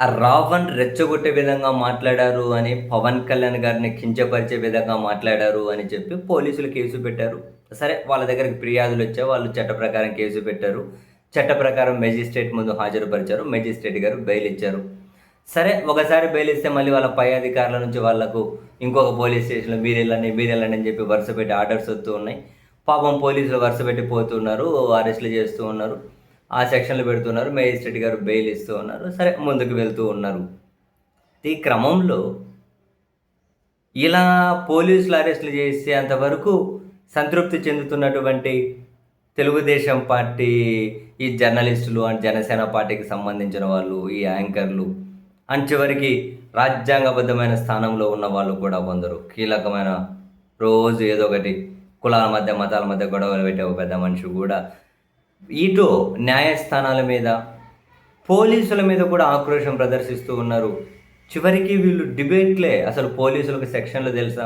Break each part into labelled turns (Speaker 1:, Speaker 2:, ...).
Speaker 1: ఆ రావణ్ రెచ్చగొట్టే విధంగా మాట్లాడారు అని, పవన్ కళ్యాణ్ గారిని కించపరిచే విధంగా మాట్లాడారు అని చెప్పి పోలీసులు కేసు పెట్టారు. సరే వాళ్ళ దగ్గరికి ఫిర్యాదులొచ్చాయి. వాళ్ళు చట్ట ప్రకారం కేసు పెట్టారు. చట్ట ప్రకారం మెజిస్ట్రేట్ ముందు హాజరుపరిచారు. మెజిస్ట్రేట్ గారు బెయిల్ ఇచ్చారు. సరే ఒకసారి బెయిల్ ఇస్తే మళ్ళీ వాళ్ళ పై అధికారుల నుంచి వాళ్ళకు ఇంకొక పోలీస్ స్టేషన్‌లో మీరెళ్ళండి అని చెప్పి వరుస పెట్టి ఆర్డర్స్ వస్తూ ఉన్నాయి. పాపం పోలీసులు వరుస పెట్టి పోతున్నారు. అరెస్ట్‌లు చేస్తూ ఉన్నారు. ఆ సెక్షన్‌లు పెడుతున్నారు. మేజిస్ట్రేట్ గారు బెయిల్ ఇస్తూ ఉన్నారు. సరే ముందుకు వెళ్తూ ఉన్నారు. ఈ క్రమంలో ఇలా పోలీసులు అరెస్ట్‌లు చేసేంత వరకు సంతృప్తి చెందుతున్నటువంటి తెలుగుదేశం పార్టీ ఈ జర్నలిస్టులు అండ్ జనసేన పార్టీకి సంబంధించిన వాళ్ళు, ఈ యాంకర్లు అండ్ చివరికి రాజ్యాంగబద్ధమైన స్థానంలో ఉన్న వాళ్ళు కూడా కొందరు కీలకమైన రోజు ఏదో ఒకటి కులాల మధ్య, మతాల మధ్య గొడవలు పెట్టే ఒక పెద్ద మనిషి కూడా ఇటు న్యాయస్థానాల మీద, పోలీసుల మీద కూడా ఆక్రోశం ప్రదర్శిస్తూ ఉన్నారు. చివరికి వీళ్ళు డిబేట్‌లే అసలు పోలీసులకు సెక్షన్‌లు తెలుసా?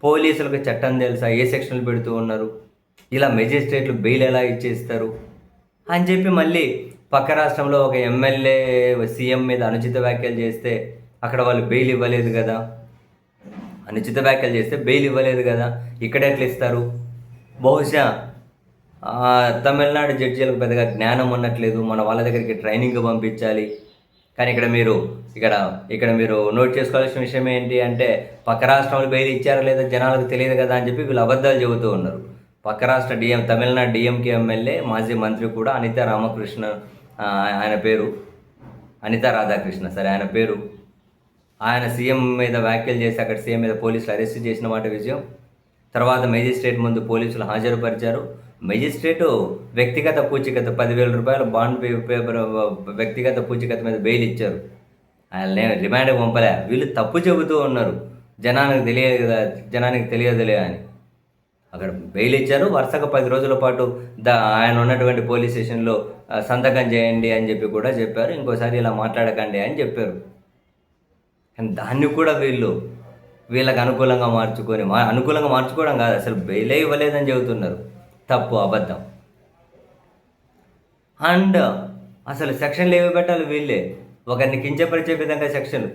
Speaker 1: పోలీసులకు చట్టం తెలుసా? ఏ సెక్షన్‌లు పెడుతూ ఉన్నారు? ఇలా మెజిస్ట్రేట్‌లు బెయిల్ ఎలా ఇచ్చేస్తారు? అని చెప్పి మళ్ళీ పక్క రాష్ట్రంలో ఒక ఎమ్మెల్యే సీఎం మీద అనుచిత వ్యాఖ్యలు చేస్తే అక్కడ వాళ్ళు బెయిల్ ఇవ్వలేదు గదా! అనుచిత వ్యాఖ్యలు చేస్తే బెయిల్ ఇవ్వలేదు గదా! ఇక్కడ ఎట్లా ఇస్తారు? బహుశా తమిళనాడు జడ్జీలకు పెద్దగా జ్ఞానం ఉండట్లేదు. మన వాళ్ళ దగ్గరికి ట్రైనింగ్ పంపించాలి. కానీ ఇక్కడ మీరు నోట్ చేసుకోవాల్సిన విషయం ఏంటి అంటే, పక్క రాష్ట్రంలో బెయిల్ ఇచ్చారా లేదా జనాలకు తెలియదు కదా అని చెప్పి వీళ్ళు అబద్ధాలు చెబుతూ ఉన్నారు. పక్క రాష్ట్ర తమిళనాడు డీఎంకే ఎమ్మెల్యే, మాజీ మంత్రి కూడా అనితా రామకృష్ణ ఆయన పేరు. అనితా రాధాకృష్ణ సరే ఆయన పేరు. ఆయన సీఎం మీద వ్యాఖ్యలు చేసి అక్కడ సీఎం మీద పోలీసులు అరెస్ట్ చేసిన మాట విజయం. తర్వాత మెజిస్ట్రేట్ ముందు పోలీసులు హాజరుపరిచారు. మెజిస్ట్రేటు వ్యక్తిగత పూచీకత్తు ₹10,000 బాండ్ పేపర్ వ్యక్తిగత పూచీకత్తు మీద బెయిల్ ఇచ్చారు. ఆయననే రిమాండ్‌కి పంపలే. వీళ్ళు తప్పు చెబుతూ ఉన్నారు. జనానికి తెలియదులే అని. అక్కడ బెయిల్ ఇచ్చారు. వరుసగా 10 రోజుల పాటు ఆయన ఉన్నటువంటి పోలీస్ స్టేషన్‌లో సంతకం చేయండి అని చెప్పి కూడా చెప్పారు. ఇంకోసారి ఇలా మాట్లాడకండి అని చెప్పారు. కానీ దాన్ని కూడా వీళ్ళకి అనుకూలంగా మార్చుకొని అనుకూలంగా మార్చుకోవడం కాదు, అసలు బెయిలే ఇవ్వలేదని చెబుతున్నారు. తప్పు, అబద్ధం. అండ్ అసలు సెక్షన్లు ఏవి పెట్టాలి వీళ్ళే. ఒకరిని కించపరిచే విధంగా సెక్షన్లు.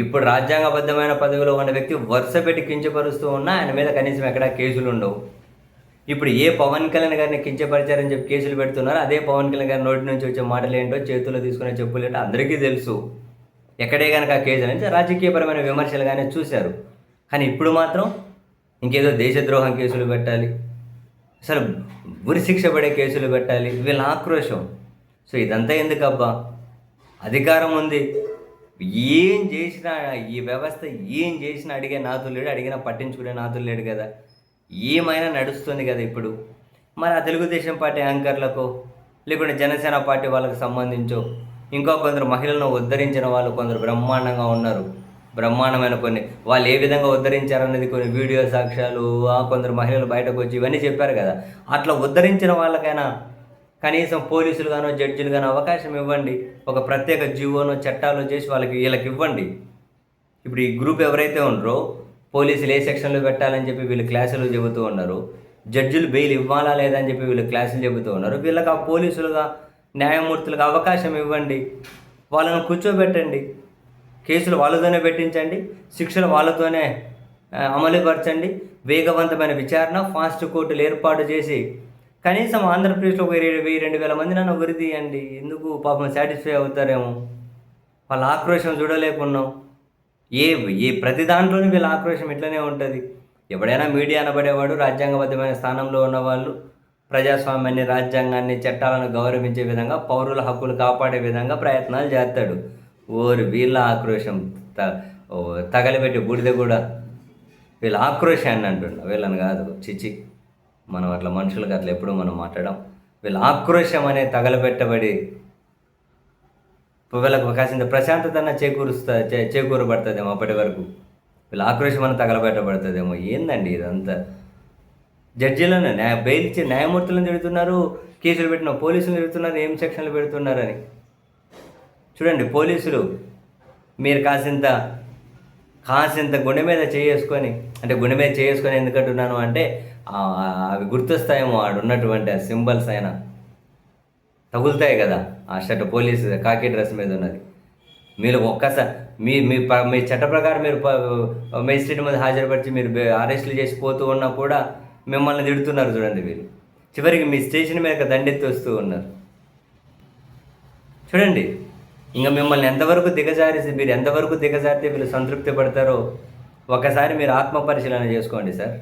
Speaker 1: ఇప్పుడు రాజ్యాంగబద్ధమైన పదవిలో ఉన్న వ్యక్తి వరుస పెట్టి కించపరుస్తూ ఉన్నా ఆయన మీద కనీసం ఎక్కడా కేసులు ఉండవు. ఇప్పుడు ఏ పవన్ కళ్యాణ్ గారిని కించపరిచారని చెప్పి కేసులు పెడుతున్నారు. అదే పవన్ కళ్యాణ్ గారి నోటి నుంచి వచ్చే మాటలు ఏంటో, చేతుల్లో తీసుకునే చెప్పులు ఏంటో అందరికీ తెలుసు. ఎక్కడే కనుక ఆ కేసులు నుంచి రాజకీయపరమైన విమర్శలుగానే చూశారు. కానీ ఇప్పుడు మాత్రం ఇంకేదో దేశద్రోహం కేసులు పెట్టాలి, అసలు ఉరిశిక్ష పడే కేసులు పెట్టాలి. వీళ్ళ ఆక్రోశం. సో ఇదంతా ఎందుకబ్బా? అధికారం ఉంది, ఏం చేసినా ఈ వ్యవస్థ ఏం చేసినా అడిగే నాతులు లేడు, అడిగినా పట్టించుకునే నాతులు లేడు కదా. ఏమైనా నడుస్తుంది కదా ఇప్పుడు. మరి ఆ తెలుగుదేశం పార్టీ యాంకర్లకు లేకుంటే జనసేన పార్టీ వాళ్ళకి సంబంధించో ఇంకో కొందరు మహిళలను ఉద్ధరించిన వాళ్ళు కొందరు బ్రహ్మాండంగా ఉన్నారు. బ్రహ్మాండమైన వాళ్ళు ఏ విధంగా ఉద్ధరించారనేది కొన్ని వీడియో సాక్ష్యాలు, కొందరు మహిళలు బయటకు వచ్చి ఇవన్నీ చెప్పారు కదా. అట్లా ఉద్ధరించిన వాళ్ళకైనా కనీసం పోలీసులు గానో జడ్జిలు గానో అవకాశం ఇవ్వండి. ఒక ప్రత్యేక జీవోనో చట్టాలు చేసి వీళ్ళకి ఇవ్వండి. ఇప్పుడు ఈ గ్రూప్ ఎవరైతే ఉన్నారో పోలీసులు ఏ సెక్షన్లో పెట్టాలని చెప్పి వీళ్ళు క్లాసులు చెబుతూ ఉన్నారు. జడ్జిలు బెయిల్ ఇవ్వాలా లేదా అని చెప్పి వీళ్ళు క్లాసులు చెబుతూ ఉన్నారు. వీళ్ళకి ఆ పోలీసులుగా న్యాయమూర్తులకు అవకాశం ఇవ్వండి. వాళ్ళను కూర్చోబెట్టండి. కేసులు వాళ్ళతోనే పెట్టించండి. శిక్షలు వాళ్ళతోనే అమలుపరచండి. వేగవంతమైన విచారణ, ఫాస్ట్ కోర్టులు ఏర్పాటు చేసి కనీసం ఆంధ్రప్రదేశ్లో ఒక 1,000-2,000 మంది నన్ను ఉరి తీయండి. ఎందుకు పాపం సాటిస్ఫై అవుతారేమో. వాళ్ళ ఆక్రోశం చూడలేకున్నాం. ఏ ప్రతి దాంట్లోనూ వీళ్ళ ఆక్రోశం ఇట్లనే ఉంటుంది. ఎవడైనా మీడియా అనబడేవాడు రాజ్యాంగబద్ధమైన స్థానంలో ఉన్నవాళ్ళు ప్రజాస్వామ్యాన్ని, రాజ్యాంగాన్ని, చట్టాలను గౌరవించే విధంగా, పౌరుల హక్కులు కాపాడే విధంగా ప్రయత్నాలు చేస్తాడు. వీళ్ళ ఆక్రోశం తగలబెట్టి బూడిద కూడా వీళ్ళ ఆక్రోశాన్ని అంటున్నా, వీళ్ళని కాదు. చిచి, మనం అట్లా మనుషులకు అట్లా ఎప్పుడూ మనం మాట్లాడడం. వీళ్ళ ఆక్రోశం అనేది తగలబెట్టబడి వీళ్ళకు కాసింత ప్రశాంతతన చేకూరబడుతుందేమో అప్పటి వరకు. వీళ్ళ ఆక్రోశం అనేది తగలబెట్టబడుతుందేమో. ఏందండి ఇదంతా? జడ్జీలను బెయిల్ ఇచ్చి న్యాయమూర్తులను తిడుతున్నారు, కేసులు పెట్టిన పోలీసులు తిడుతున్నారు, ఏం సెక్షన్లు పెడుతున్నారని. చూడండి, పోలీసులు మీరు కాసింత గుండె మీద చేసుకొని, అంటే గుండె మీద చేసుకొని ఎందుకంటున్నాను అంటే అవి గుర్తొస్తాయేమో, ఆడున్నటువంటి ఆ సింబల్స్ అయినా తగులుతాయి కదా. ఆ షర్ట్ పోలీసు కాకి డ్రెస్ మీద ఉన్నది. మీరు ఒక్కసారి మీ చట్ట ప్రకారం మీరు మేజిస్ట్రేట్ ముందు హాజరుపరిచి మీరు అరెస్టులు చేసి పోతూ ఉన్నా కూడా మిమ్మల్ని తిడుతున్నారు చూడండి వీళ్ళు. చివరికి మీ స్టేషన్ మీద దండెత్తి వస్తూ ఉన్నారు చూడండి. ఇంకా మిమ్మల్ని ఎంతవరకు మీరు ఎంతవరకు దిగజారితే వీళ్ళు సంతృప్తి పడతారో ఒకసారి మీరు ఆత్మ పరిశీలన చేసుకోండి సార్.